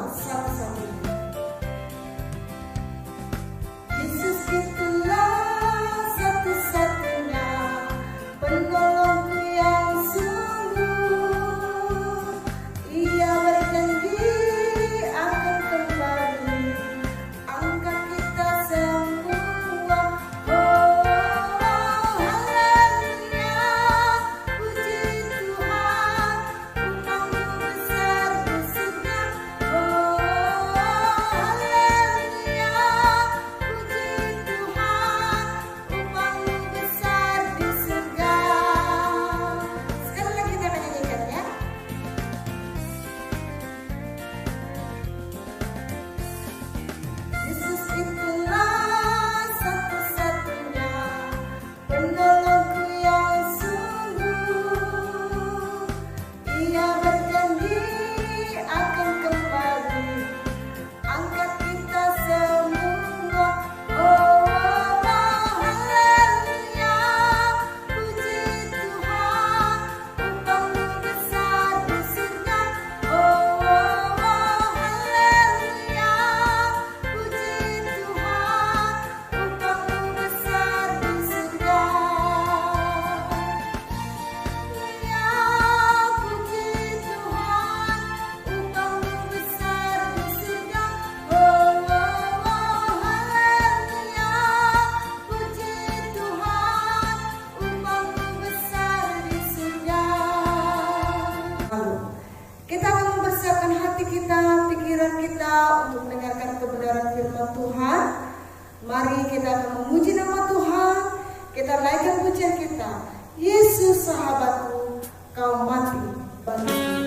satu-satunya. Yesus itulah satu-satunya penolongku yang sungguh. Ia berjanji akan kembali angkat kita semua. Oh, haleluya, puji Tuhan, upahmu besar di surga. Oh, haleluya, puji Tuhan, upahmu besar di surga. Sekali lagi kita nyanyikan ya. Yesus itulah satu-satunya penolongku yang sungguh. Ia berjanji akan kembali angkat kita semua. Oh, haleluya, puji Tuhan, upahmu besar di surga. Oh, haleluya, puji Tuhan, upahmu besar di surga. Ya, puji Tuhan, upahmu besar di surga. Oh, haleluya, puji Tuhan, upahmu besar di surga. Lalu, kita akan mempersiapkan hati kita, pikiran kita untuk mendengarkan kebenaran firman Tuhan. Mari kita akan memuji nama Tuhan. Kita naikkan pujian kita. Yesus sahabatku, kau mati bagiku.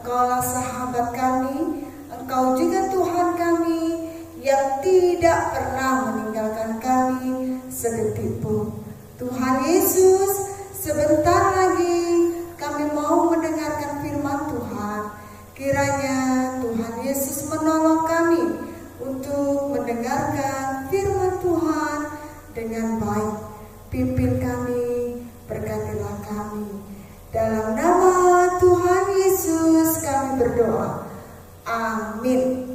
Engkaulah sahabat kami, Engkau juga Tuhan kami yang tidak pernah meninggalkan kami sedetik pun. Tuhan Yesus, sebentar lagi kami mau mendengarkan firman Tuhan. Kiranya Tuhan Yesus menolong kami untuk mendengarkan firman Tuhan dengan baik. Pimpin kami, berkatilah kami. Dalam nama berdoa. Amin.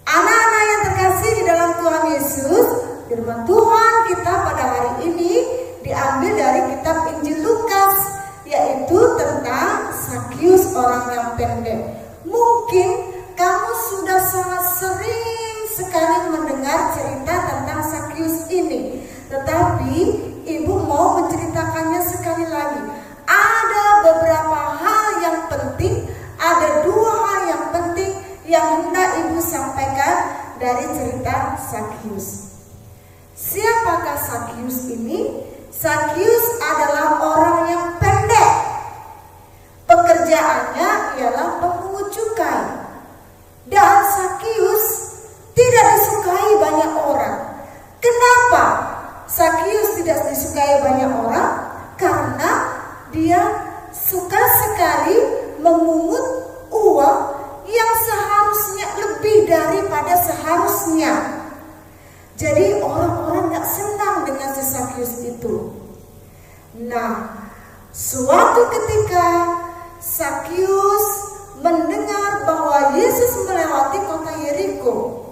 Anak-anak yang terkasih di dalam Tuhan Yesus, firman Tuhan kita pada hari ini diambil dari kitab Injil Lukas, yaitu tentang Sakius, orang yang pendek. Mungkin kamu sudah sangat sering sekali mendengar cerita tentang Sakius ini, tetapi ibu mau menceritakannya sekali lagi. Ada beberapa hal yang penting, ada 2 hal yang penting yang hendak ibu sampaikan dari cerita Sakius. Siapakah Sakius ini? Sakius adalah orang yang pendek. Pekerjaannya ialah pemungut cukai. Dan Sakius tidak disukai banyak orang. Kenapa Sakius tidak disukai banyak orang? Karena dia suka sekali memungut uang yang seharusnya lebih daripada seharusnya. Jadi orang-orang gak senang dengan si Sakius itu. Nah, suatu ketika Sakius mendengar bahwa Yesus melewati kota Yeriko,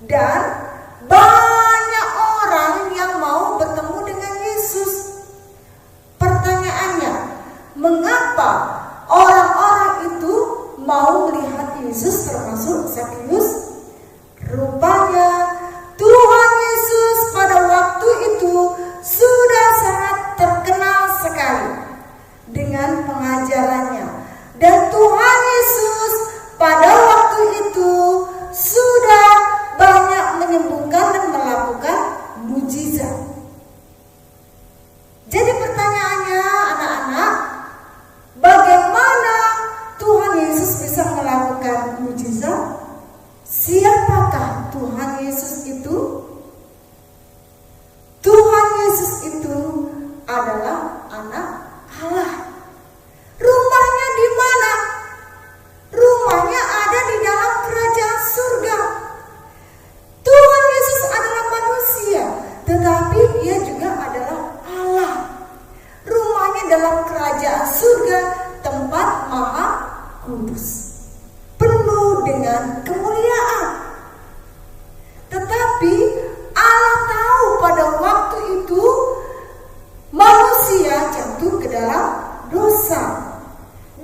dan banyak orang yang mau bertemu dengan Yesus. Pertanyaannya, mengapa orang-orang itu mau melihat Yesus, termasuk Sakius? Rupanya Tuhan Yesus pada waktu itu sudah sangat terkenal sekali dengan pengajarannya. Dan Tuhan Yesus pada waktu itu sudah banyak menyembuhkan dan melakukan mujizat. Jadi pertanyaannya, anak-anak, bagaimana Tuhan Yesus bisa melakukan mujizat? Siapakah Tuhan Yesus itu? Tuhan Yesus itu adalah anak Allah. Rumahnya di mana? Rumahnya ada di dalam kerajaan surga. Tuhan Yesus adalah manusia, tetapi dia juga adalah Allah. Rumahnya dalam kerajaan surga, tempat maha kudus, penuh dengan kemuliaan. Tetapi Allah tahu pada waktu itu manusia jatuh ke dalam dosa,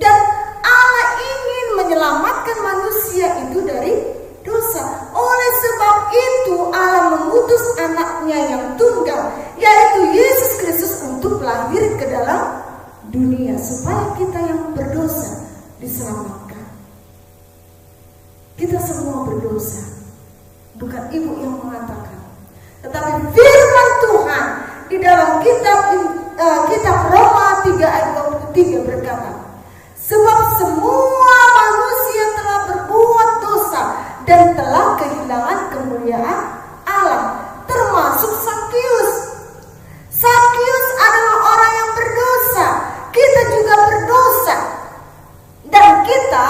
dan Allah ingin menyelamatkan manusia itu dari dosa. Oleh sebab itu Allah mengutus anaknya yang tunggal, yaitu Yesus Kristus, untuk lahir ke dalam dunia supaya kita yang berdosa diselamatkan. Kita semua berdosa, bukan ibu yang mengatakan, tetapi firman Tuhan di dalam kitab Roma 3 ayat 23 berkata, sebab semua manusia telah berbuat dosa dan telah kehilangan kemuliaan Allah, termasuk Sakius. Sakius adalah orang yang berdosa. Kita juga berdosa, dan kita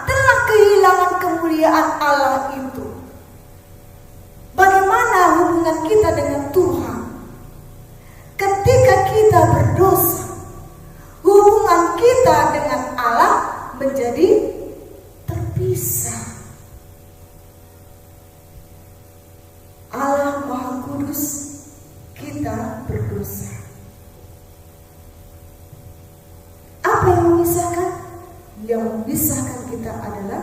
telah kehilangan kemuliaan Allah itu. Bagaimana hubungan kita dengan Tuhan? Ketika kita berdosa, hubungan kita dengan Allah menjadi terpisah. Allah Maha Kudus, kita berdosa. Apa yang memisahkan? Yang memisahkan kita adalah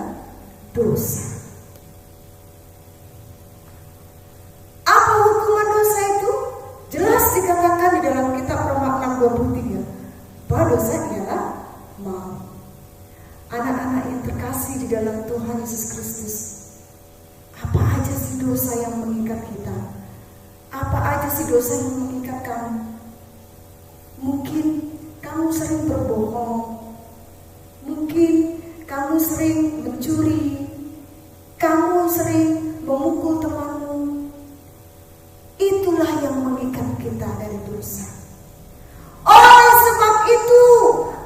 dosa. Apa hukuman dosa itu? Jelas dikatakan di dalam kitab Roma 6:23, bahwa dosa ialah maut. Anak-anak yang terkasih di dalam Tuhan Yesus Kristus, apa aja sih dosa yang mengikat kita? Apa aja sih dosa yang mengikat kamu? Mungkin kamu sering berbohong, mungkin kamu sering mencuri, kamu sering memukul temanmu. Itulah yang mengikat kita dari dosa. Oleh sebab itu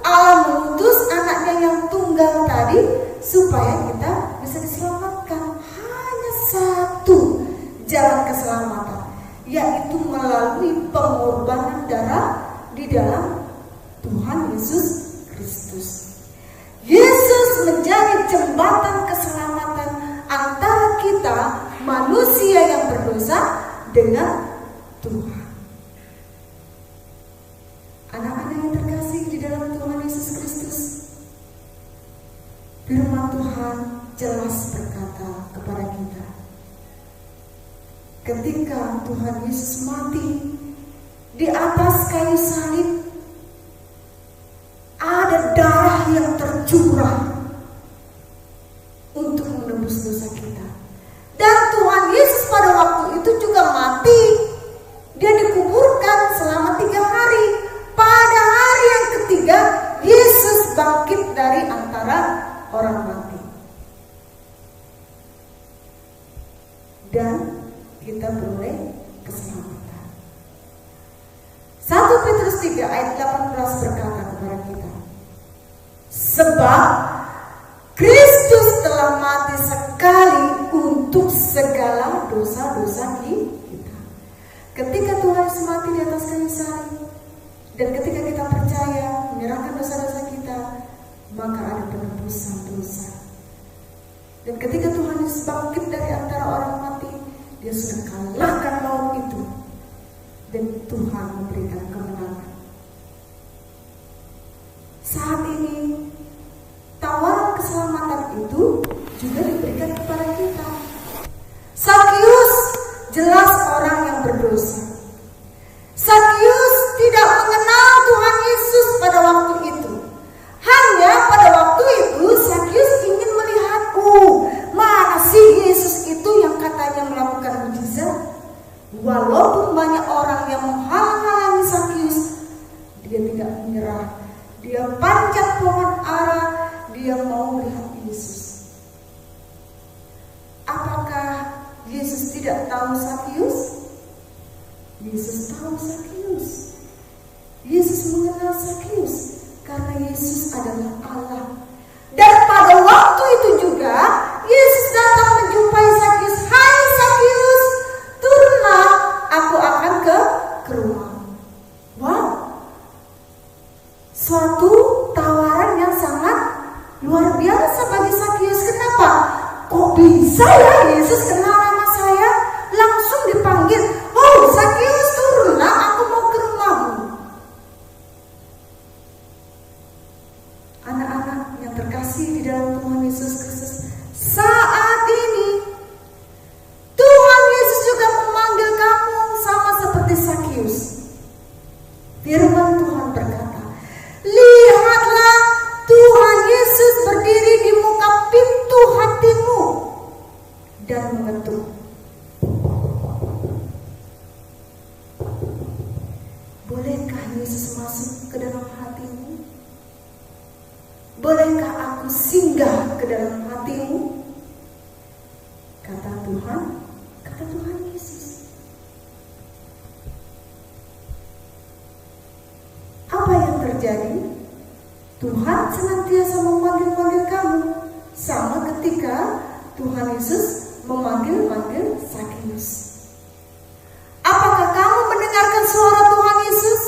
Allah mengutus anaknya yang tunggal tadi supaya kita bisa diselamatkan. Hanya satu jalan keselamatan, yaitu melalui pengorbanan darah di dalam Tuhan Yesus Kristus. Yesus menjadi jembatan keselamatan antara kita manusia yang berdosa dengan Tuhan. Anak-anak yang terkasih di dalam Tuhan Yesus Kristus, firman Tuhan jelas berkata kepada kita, ketika Tuhan Yesus mati di atas kayu salib, ada darah yang tercurah untuk menebus dosa kita. Dan Tuhan Yesus pada waktu itu juga mati. Dia dikuburkan selama 3 hari. Pada hari yang ketiga, Yesus bangkit dari antara orang mati. Dan kita beroleh keselamatan. 1 Petrus 3 ayat 18 berkata kepada kita, sebab Kristus telah mati sekali untuk segala dosa-dosa kita. Ketika Tuhan Yesus mati di atas kayu salib, dan ketika kita percaya menyerahkan dosa-dosa kita, maka ada penebusan dosa. Dan ketika Tuhan Yesus bangkit dari antara orang mati, Dia sudah kalahkan maut itu, dan Tuhan memberikan kemenangan. Saat ini tawaran keselamatan itu juga diberikan kepada kita. Sakius jelas orang yang berdosa. Sakius tidak mengenal Tuhan Yesus pada waktu itu. Hanya pada waktu itu Sakius ingin melihat, mana sih Yesus itu yang katanya melakukan mujizat. Walaupun banyak orang yang menghalang-halangi Sakius, dia tidak menyerah. Dia panjat pohon ara, dia mau melihat Yesus. Apakah Yesus tidak tahu Sakius? Yesus tahu Sakius. Yesus mengenal Sakius karena Yesus adalah Allah. Dan pada waktu itu juga Yesus datang menjumpai Sakius. Hai Sakius, turunlah, aku akan ke rumah. Wow, suatu tawaran yang sangat luar biasa bagi Sakius. Kenapa? Kok bisa ya Yesus kenal nama saya? Langsung dipanggil, oh Sakius turunlah, aku mau ke rumahmu. Anak-anak yang terkasih di dalam Tuhan Yesus Kristus, saat ini Tuhan Yesus juga memanggil kamu sama seperti Sakius. Firman Tuhan berkata, lihatlah Tuhan Yesus berdiri di muka pintu hatimu dan mengetuk. Bolehkah Yesus masuk ke dalam hatimu? Bolehkah aku singgah ke dalam hatimu? Kata Tuhan Yesus. Apa yang terjadi? Tuhan senantiasa memanggil-manggil kamu, sama ketika Tuhan Yesus memanggil-manggil Sakius. Apakah kamu mendengarkan suara Tuhan Yesus?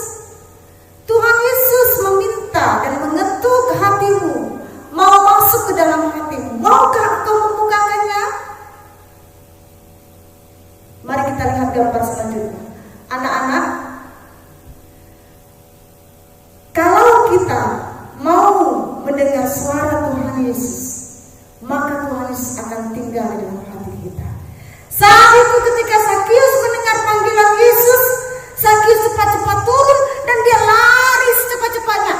Tuhan Yesus meminta dan mengetuk hatimu, mau masuk ke dalam hatimu. Maukah engkau membukakannya? Mari kita lihat gambar selanjutnya. Anak-anak, kalau kita mau mendengar suara Tuhan Yesus, maka Tuhan Yesus akan tinggal di dalam hati kita. Saat itu ketika Sakius mendengar panggilan Yesus, Sakius cepat-cepat turun dan dia lari secepat-cepatnya.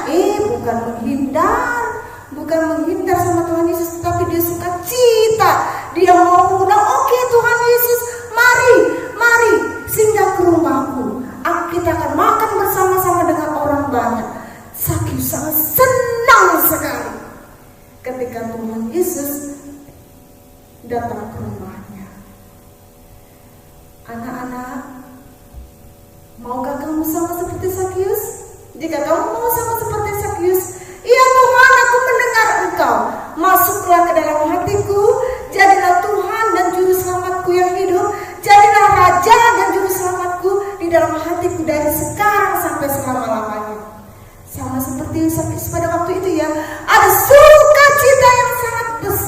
Bukan menghindar sama Tuhan Yesus, tetapi dia suka cita. Dia mau mengundang, oke Tuhan Yesus, mari singgah ke rumahku. Kita akan makan bersama-sama dengan orang banyak. Sakius sangat senang sekali ketika Tuhan Yesus datang ke rumahnya. Anak-anak, maukah kamu sama seperti Sakius? Jika kamu mau sama seperti Sakius, iya Tuhan, aku mendengar Engkau. Masuklah ke dalam hatiku, jadilah Tuhan dan Juru Selamatku yang hidup. Jadilah Raja dan Juru Selamatku di dalam hatiku dari sekarang sampai selama-lamanya. Sama seperti Sakius pada waktu itu ya, ada sukacita yang sangat besar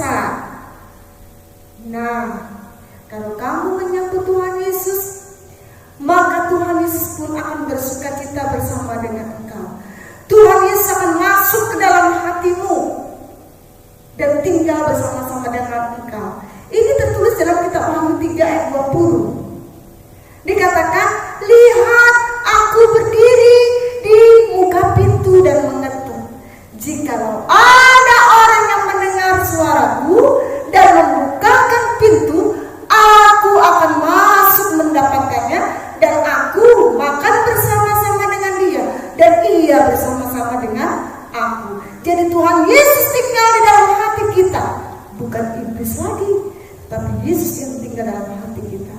pun akan bersuka cita bersama dengan engkau. Tuhan Yesus akan masuk ke dalam hatimu dan tinggal bersama-sama dengan engkau. Ini tertulis dalam kitab Matius 3 ayat 20. Dikatakan, lihat aku berdiri di muka pintu dan mengetuk. Jikalau ada orang yang mendengar suaraku dan membukakan pintu, aku akan masuk mendapatkannya dan aku makan bersama-sama dengan dia dan ia bersama-sama dengan aku. Jadi Tuhan Yesus tinggal di dalam hati kita, bukan iblis lagi, tapi Yesus yang tinggal dalam hati kita.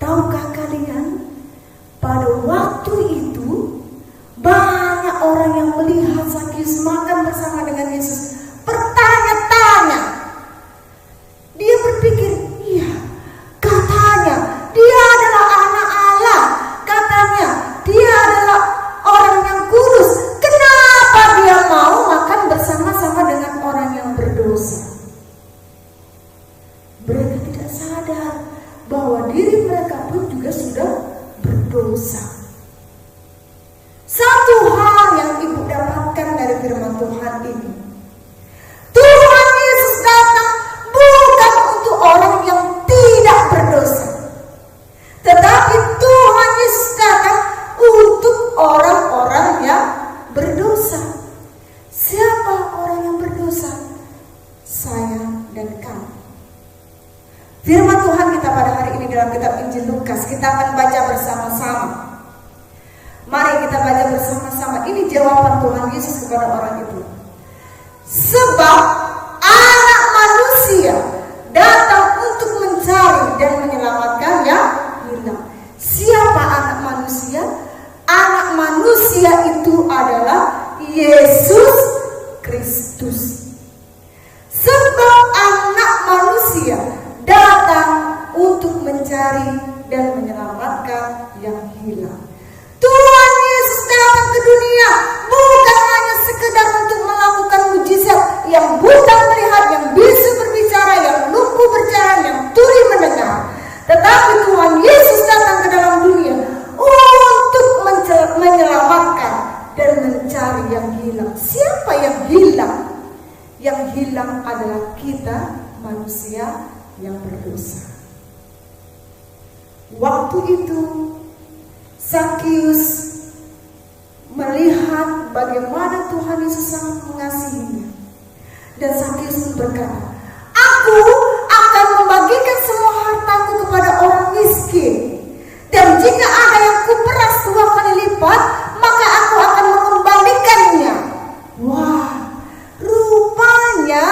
Tahukah kalian, pada waktu itu banyak orang yang melihat Zakheus makan bersama dengan Yesus bertanya-tanya. Dia berpikir, iya, katanya dia adalah anak Allah, katanya dia adalah orang yang kudus. Kenapa dia mau makan bersama-sama dengan orang yang berdosa? Mereka tidak sadar bahwa diri mereka pun juga sudah berdosa. Satu hal yang ibu dapatkan dari firman Tuhan ini, Tuhan Yesus datang bukan untuk orang yang tidak berdosa, tetapi Tuhan Yesus datang untuk orang-orang yang berdosa. Siapa orang yang berdosa? Saya dan kamu. Firman Tuhan kita pada hari ini dalam kitab Injil Lukas, kita akan baca bersama-sama. Mari kita baca bersama-sama. Ini jawaban Tuhan Yesus kepada orang itu. Sebab Anak Manusia datang untuk mencari dan menyelamatkan yang hilang. Siapa anak manusia? Anak manusia itu adalah Yesus Kristus. Sebab Anak Manusia datang untuk mencari dan menyelamatkan yang hilang. Tuhan Yesus datang ke dunia bukan hanya sekedar untuk melakukan mujizat, yang buta melihat, yang bisu berbicara, yang lumpuh berjalan, yang tuli mendengar. Tetapi Tuhan Yesus datang ke dalam dunia untuk menyelamatkan dan mencari yang hilang. Siapa yang hilang? Yang hilang adalah kita, manusia yang berdosa. Waktu itu Zakheus melihat bagaimana Tuhan Yesus sangat mengasihinya, dan Zakheus pun berkata, aku akan membagikan semua hartaku kepada orang miskin, dan jika ada yang kuperas 2 kali lipat, maka aku akan mengembalikannya. Wah, rupanya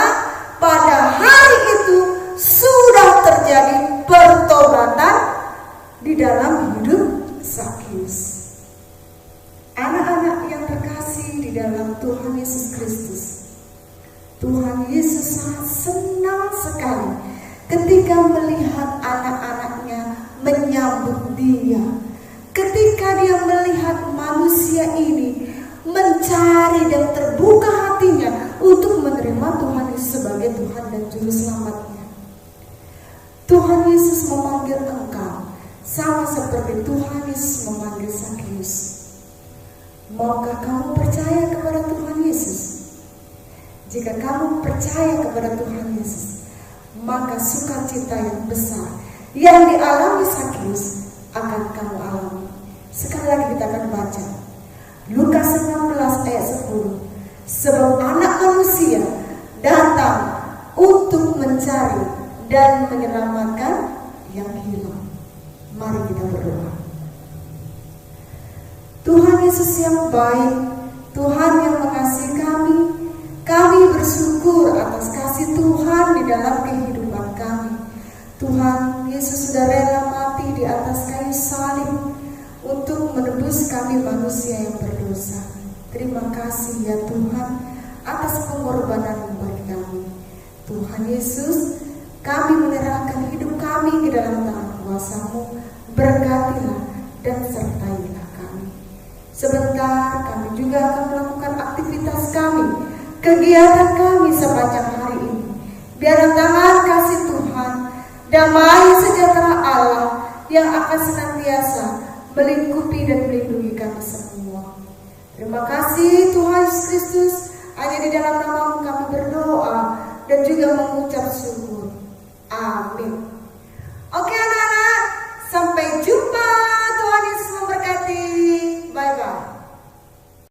pada hari itu sudah terjadi pertobatan di dalam hidup Zakheus. Anak-anak yang terkasih di dalam Tuhan Yesus Kristus, Tuhan Yesus sangat senang sekali ketika melihat anak-anaknya menyambut dia, ketika dia melihat manusia ini mencari dan terbuka hatinya untuk menerima Tuhan Yesus sebagai Tuhan dan Juru Selamatnya. Tuhan Yesus memanggil engkau sama seperti Tuhan Yesus memanggil Zakheus. Maukah kamu percaya kepada Tuhan Yesus? Jika kamu percaya kepada Tuhan Yesus, maka sukacita yang besar yang dialami Zakheus akan kamu alami. Sekali lagi kita akan baca Lukas 16 ayat 10. Sebab Anak Manusia datang untuk mencari dan menyelamatkan yang hilang. Mari kita berdoa. Tuhan Yesus yang baik, Tuhan yang mengasihi kami bersyukur atas kasih Tuhan di dalam kehidupan kami. Tuhan Yesus sudah rela mati di atas kayu salib untuk menebus kami manusia yang berdosa. Terima kasih ya Tuhan atas pengorbanan bagi kami. Tuhan Yesus, kami menyerahkan hidup kami ke dalam tangan kuasa-Mu. Berkatilah dan sertailah kami. Sebentar kami juga akan melakukan aktivitas kami, kegiatan kami sepanjang hari ini. Biar tangan kasih Tuhan, damai sejahtera Allah yang akan senantiasa melingkupi dan melindungi kami semua. Terima kasih Tuhan Yesus Kristus, hanya di dalam nama-Mu kami berdoa dan juga mengucap syukur. Amin.